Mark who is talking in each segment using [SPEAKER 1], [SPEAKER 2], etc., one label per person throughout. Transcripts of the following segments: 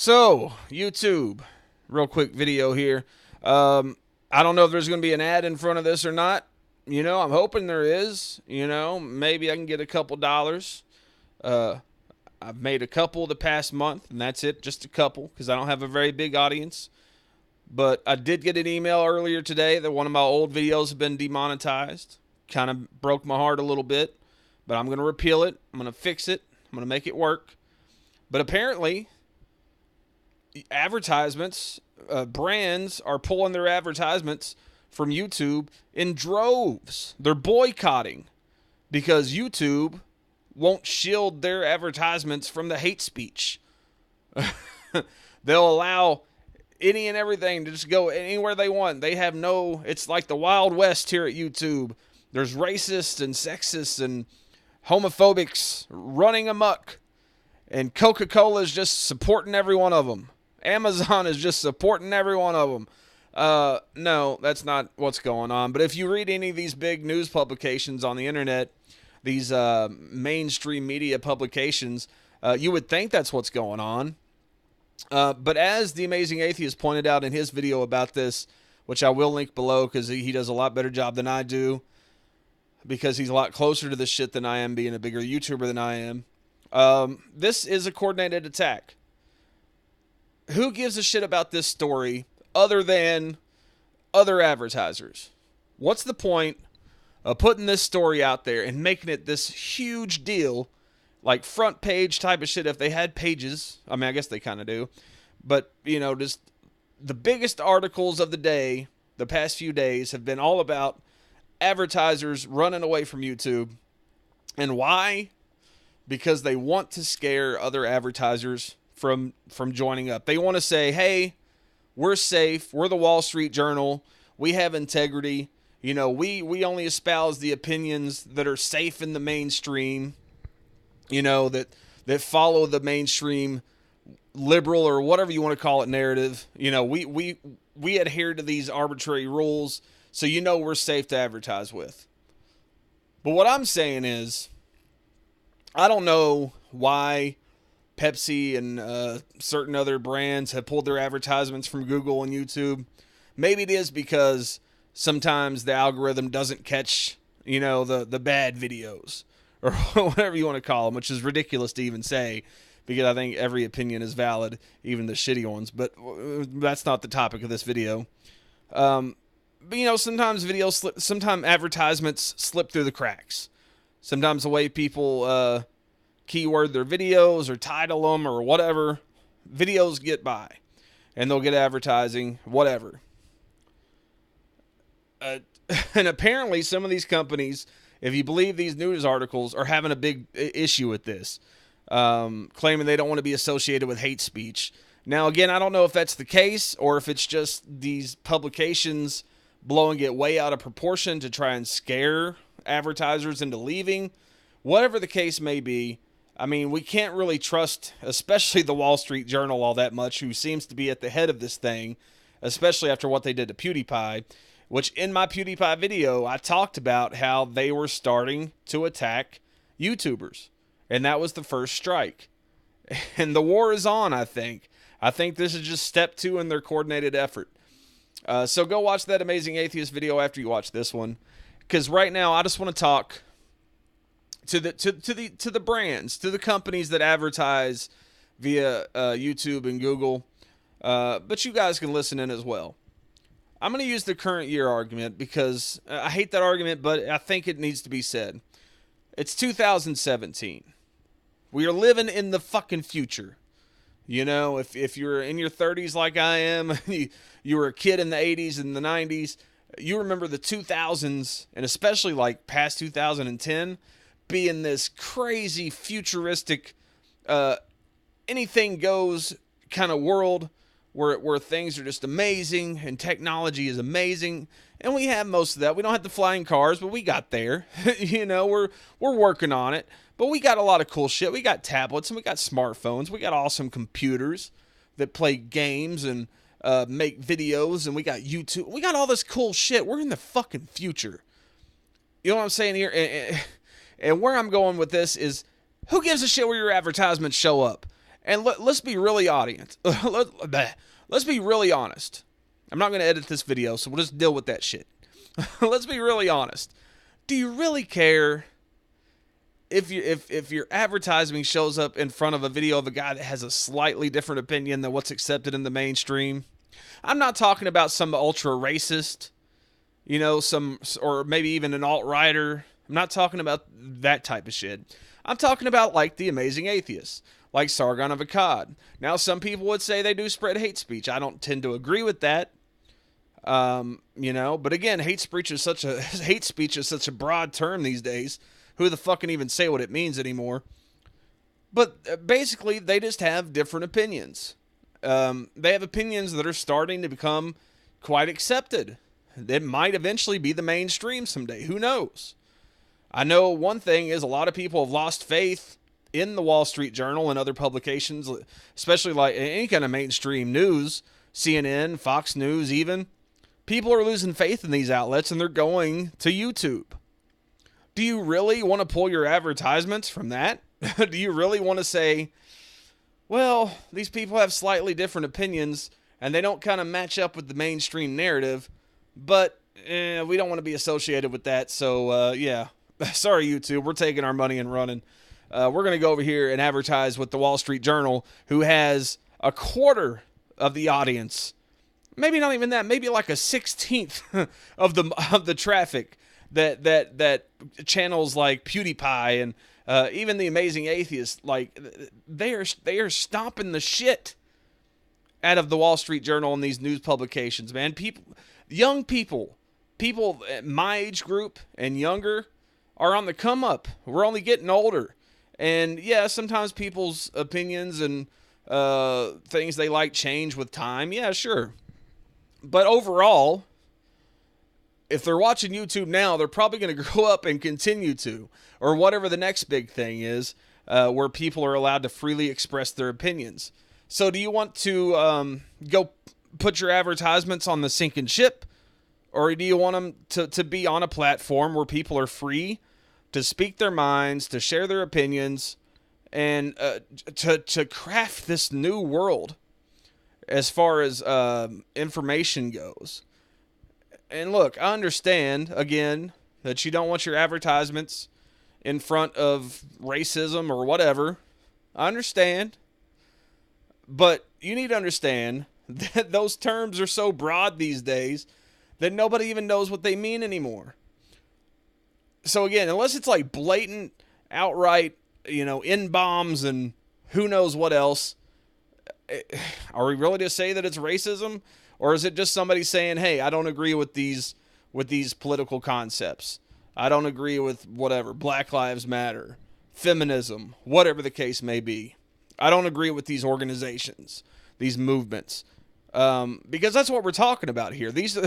[SPEAKER 1] So, YouTube, real quick video here. I don't know if there's going to be an ad in front of this or not. I'm hoping there is. Maybe I can get a couple dollars. I've made a couple the past month, and that's it, just a couple, because I don't have a very big audience. But I did get an email earlier today that one of my old videos had been demonetized. Kind of broke my heart a little bit, but I'm going to repeal it. I'm going to fix it. I'm going to make it work. But apparently, advertisements, brands are pulling their advertisements from YouTube in droves. They're boycotting because YouTube won't shield their advertisements from the hate speech. They'll allow any and everything to just go anywhere they want. It's like the Wild West here at YouTube. There's racists and sexists and homophobics running amok. And Coca-Cola is just supporting every one of them. Amazon is just supporting every one of them. No, that's not what's going on. But if you read any of these big news publications on the internet, these mainstream media publications, you would think that's what's going on. But as the Amazing Atheist pointed out in his video about this, which I will link below because he does a lot better job than I do, because he's a lot closer to this shit than I am, being a bigger YouTuber than I am. This is a coordinated attack. Who gives a shit about this story other than other advertisers? What's the point of putting this story out there and making it this huge deal, like front page type of shit? If they had pages, I mean, I guess they kind of do, but just the biggest articles of the day, the past few days, have been all about advertisers running away from YouTube. And why? Because they want to scare other advertisers from joining up. They want to say, hey, we're safe. We're the Wall Street Journal. We have integrity. We only espouse the opinions that are safe in the mainstream, that follow the mainstream liberal or whatever you want to call it narrative. We adhere to these arbitrary rules, so we're safe to advertise with. But what I'm saying is, I don't know why Pepsi and certain other brands have pulled their advertisements from Google and YouTube. Maybe it is because sometimes the algorithm doesn't catch, the bad videos or whatever you want to call them, which is ridiculous to even say because I think every opinion is valid, even the shitty ones. But that's not the topic of this video. But sometimes advertisements slip through the cracks. Sometimes the way people keyword their videos or title them or whatever, videos get by. And they'll get advertising, whatever. And apparently some of these companies, if you believe these news articles, are having a big issue with this. Claiming they don't want to be associated with hate speech. Now, again, I don't know if that's the case or if it's just these publications blowing it way out of proportion to try and scare advertisers into leaving. Whatever the case may be, I mean, we can't really trust, especially the Wall Street Journal, all that much, who seems to be at the head of this thing, especially after what they did to PewDiePie, which in my PewDiePie video, I talked about how they were starting to attack YouTubers. And that was the first strike. And the war is on, I think. I think this is just step 2 in their coordinated effort. So go watch that Amazing Atheist video after you watch this one. Because right now, I just want to talk to the brands, to the companies that advertise via YouTube and Google. But you guys can listen in as well. I'm going to use the current year argument because I hate that argument, but I think it needs to be said. It's 2017. We are living in the fucking future. If you're in your 30s like I am, you were a kid in the 80s and the 90s, you remember the 2000s, and especially like past 2010, being this crazy futuristic, anything goes kind of world where things are just amazing and technology is amazing. And we have most of that. We don't have the flying cars, but we got there. We're working on it. But we got a lot of cool shit. We got tablets and we got smartphones. We got awesome computers that play games and make videos. And we got YouTube. We got all this cool shit. We're in the fucking future. You know what I'm saying here? And where I'm going with this is, who gives a shit where your advertisements show up? And let's be really let's be really honest. I'm not going to edit this video, so we'll just deal with that shit. Let's be really honest. Do you really care if your advertising shows up in front of a video of a guy that has a slightly different opinion than what's accepted in the mainstream? I'm not talking about some ultra racist, or maybe even an alt-righter. I'm not talking about that type of shit. I'm talking about like the Amazing Atheist, like Sargon of Akkad. Now, some people would say they do spread hate speech. I don't tend to agree with that. But again, hate speech is such a broad term these days. Who the fuck can even say what it means anymore? But basically, they just have different opinions. They have opinions that are starting to become quite accepted. It might eventually be the mainstream someday. Who knows? I know one thing is a lot of people have lost faith in the Wall Street Journal and other publications, especially like any kind of mainstream news, CNN, Fox News even. People are losing faith in these outlets and they're going to YouTube. Do you really want to pull your advertisements from that? Do you really want to say, well, these people have slightly different opinions and they don't kind of match up with the mainstream narrative, but we don't want to be associated with that. So, yeah, sorry, YouTube, we're taking our money and running. We're going to go over here and advertise with the Wall Street Journal, who has a quarter of the audience. Maybe not even that. Maybe like a 16th of the traffic that channels like PewDiePie and even the Amazing Atheist, like they are stomping the shit out of the Wall Street Journal and these news publications, man. Young people my age group and younger are on the come up. We're only getting older, and yeah, sometimes people's opinions and things they like change with time. Yeah, sure. But overall, if they're watching YouTube now, they're probably going to grow up and continue to, or whatever the next big thing is, where people are allowed to freely express their opinions. So do you want to go put your advertisements on the sinking ship, or do you want them to be on a platform where people are free to speak their minds, to share their opinions, and to craft this new world as far as information goes? And look, I understand, again, that you don't want your advertisements in front of racism or whatever. I understand. But you need to understand that those terms are so broad these days that nobody even knows what they mean anymore. So again, unless it's like blatant, outright, N-bombs and who knows what else, are we really to say that it's racism? Or is it just somebody saying, hey, I don't agree with these political concepts. I don't agree with whatever, Black Lives Matter, feminism, whatever the case may be. I don't agree with these organizations, these movements. Because that's what we're talking about here. These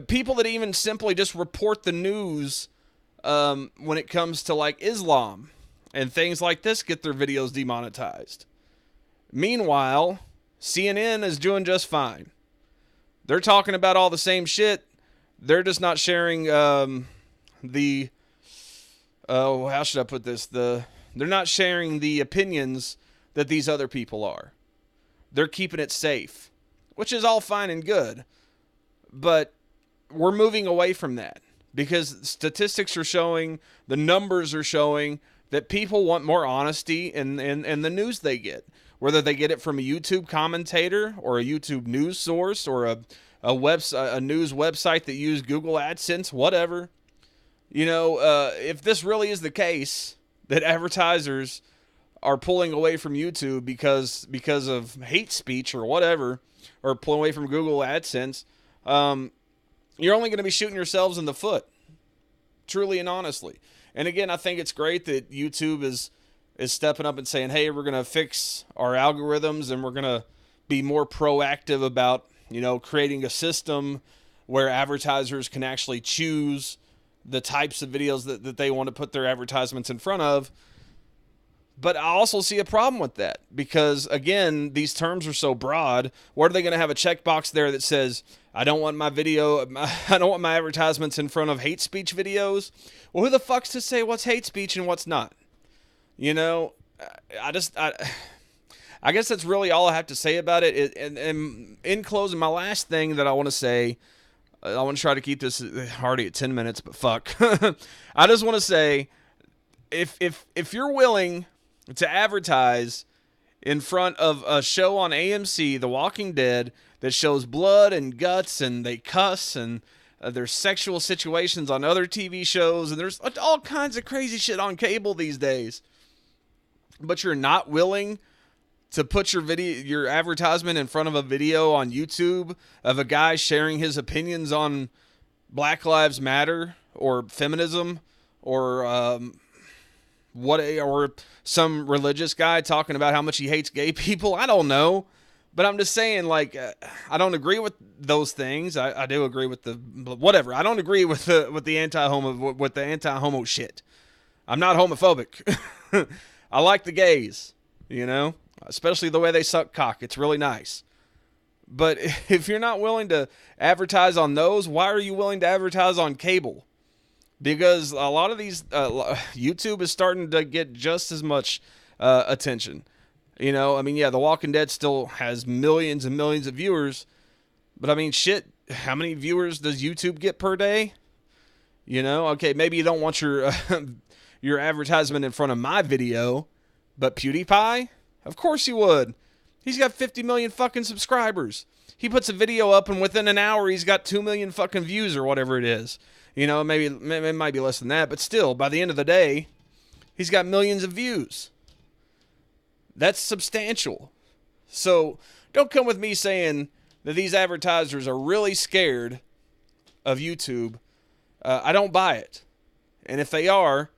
[SPEAKER 1] people that even simply just report the news when it comes to like Islam and things like this get their videos demonetized. Meanwhile, CNN is doing just fine. They're talking about all the same shit. They're just not sharing how should I put this? They're not sharing the opinions that these other people are. They're keeping it safe, which is all fine and good. But we're moving away from that because statistics are showing, the numbers are showing that people want more honesty in the news they get. Whether they get it from a YouTube commentator or a YouTube news source or a news website that uses Google AdSense, whatever. If this really is the case, that advertisers are pulling away from YouTube because of hate speech or whatever, or pulling away from Google AdSense, you're only going to be shooting yourselves in the foot, truly and honestly. And again, I think it's great that YouTube is stepping up and saying, hey, we're going to fix our algorithms and we're going to be more proactive about, creating a system where advertisers can actually choose the types of videos that they want to put their advertisements in front of. But I also see a problem with that because, again, these terms are so broad. What are they going to have a checkbox there that says, I don't want my advertisements in front of hate speech videos? Well, who the fuck's to say what's hate speech and what's not? I guess that's really all I have to say about it. And in closing, my last thing that I want to say, I want to try to keep this already at 10 minutes, but fuck. I just want to say, if you're willing to advertise in front of a show on AMC, The Walking Dead, that shows blood and guts and they cuss and there's sexual situations on other TV shows and there's all kinds of crazy shit on cable these days, but you're not willing to put your advertisement in front of a video on YouTube of a guy sharing his opinions on Black Lives Matter or feminism or or some religious guy talking about how much he hates gay people. I don't know, but I'm just saying, like, I don't agree with those things. I do agree with the whatever. I don't agree with the anti-homo shit. I'm not homophobic. I like the gays, you know, especially the way they suck cock. It's really nice. But if you're not willing to advertise on those, why are you willing to advertise on cable? Because a lot of these, YouTube is starting to get just as much attention. You know, I mean, yeah, The Walking Dead still has millions and millions of viewers. But I mean, shit, how many viewers does YouTube get per day? You know, okay, maybe you don't want your your advertisement in front of my video, but PewDiePie? Of course you would. He's got 50 million fucking subscribers. He puts a video up and within an hour he's got 2 million fucking views or whatever it is. You know, maybe it might be less than that, but still, by the end of the day, he's got millions of views. That's substantial. So don't come with me saying that these advertisers are really scared of YouTube. I don't buy it. And if they are,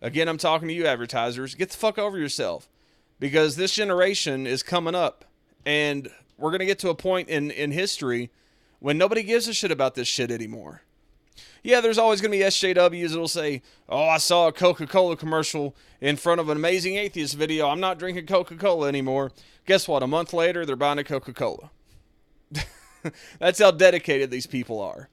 [SPEAKER 1] again, I'm talking to you advertisers, get the fuck over yourself. Because this generation is coming up, and we're going to get to a point in history when nobody gives a shit about this shit anymore. Yeah, there's always going to be SJWs that'll say, oh, I saw a Coca-Cola commercial in front of an Amazing Atheist video. I'm not drinking Coca-Cola anymore. Guess what? A month later, they're buying a Coca-Cola. That's how dedicated these people are.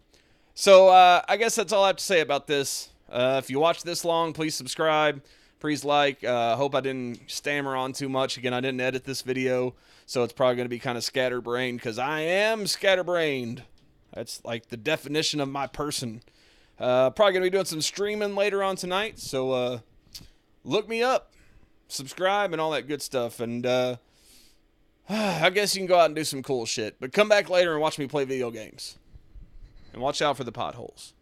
[SPEAKER 1] So I guess that's all I have to say about this. If you watch this long, please subscribe. Please like. Hope I didn't stammer on too much. Again, I didn't edit this video, so it's probably going to be kind of scatterbrained because I am scatterbrained. That's like the definition of my person. Probably going to be doing some streaming later on tonight, so look me up, subscribe, and all that good stuff. And I guess you can go out and do some cool shit. But come back later and watch me play video games. And watch out for the potholes.